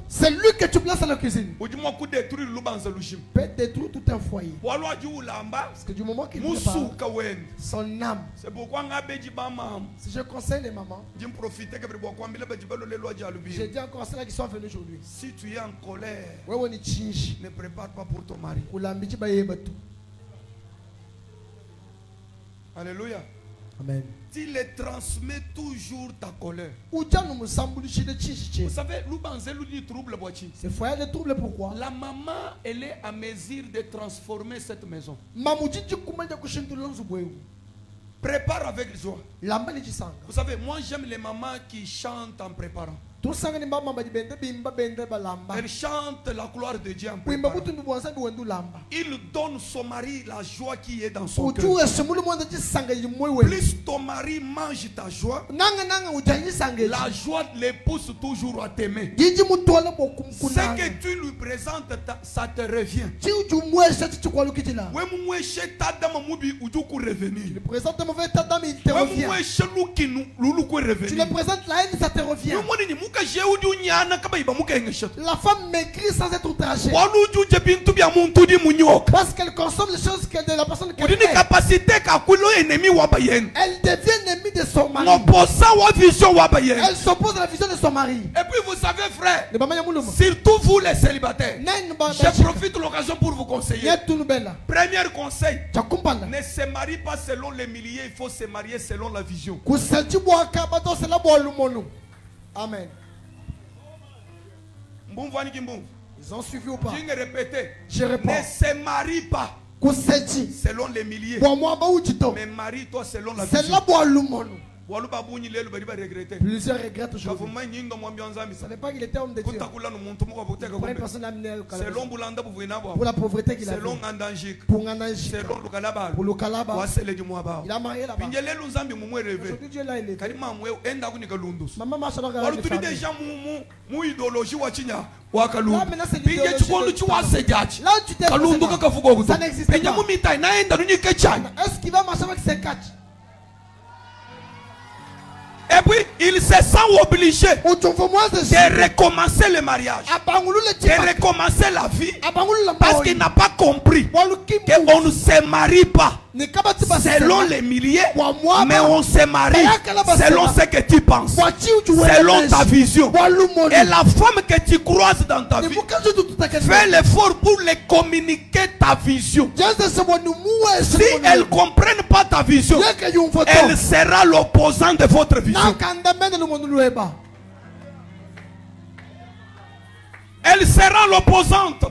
C'est lui que tu places à la cuisine. Peut détruire tout un foyer. Parce que du moment qu'il ne parle, son âme. C'est pourquoi si je conseille les mamans, j'ai dit encore à ceux qui sont venus aujourd'hui. Si tu es en colère, ne prépare pas pour ton mari. Alléluia. Amen. Tu les transmets toujours ta colère. Vous savez, c'est foyer de trouble, pourquoi? La maman, elle est à mesure de transformer cette maison. Prépare avec joie. Vous savez, moi j'aime les mamans qui chantent en préparant. Elle chante la gloire de Dieu en préparant. Il donne son mari la joie qui est dans son cœur. Plus ton mari mange ta joie, la joie les pousse toujours à t'aimer. Ce que tu lui présentes, ça te revient. Tu le présentes la haine, ça te revient. La femme maigrit sans être outragée. Parce qu'elle consomme les choses de la personne qu'elle aime. Elle devient ennemie de son mari. Elle s'oppose à la vision de son mari. Et puis vous savez, frère, surtout vous les célibataires, je profite de l'occasion pour vous conseiller. Premier conseil, ne se marie pas selon les milliers, il faut se marier selon la vision. Amen. Ils ont suivi ou pas? Je réponds. Ne se marie pas selon les milliers, mais marie-toi selon la vision. Plusieurs regrettent aujourd'hui. Ils ne savaient pas qu'il était homme de Dieu. Pour une personne amenée au Calabas. Pour la pauvreté qu'il avait. Pour Ngandanjik. Pour le Kalaba. Il a marié là-bas. Aujourd'hui Dieu l'a élevé. Maman marche dans la famille. Là maintenant c'est l'idéologie. Là tu t'es ça n'existe pas. Est-ce qu'il va marcher avec ses catchs? Et puis, il se sent obligé de recommencer le mariage, de recommencer la vie, parce qu'il n'a pas compris qu'on ne se marie pas selon les milliers, mais on se marie selon ce que tu penses, selon ta vision. Et la femme que tu croises dans ta vie, fais l'effort pour les communiquer ta vision. Si elles ne comprennent pas ta vision, elle sera l'opposant de votre vision. Elle sera l'opposante.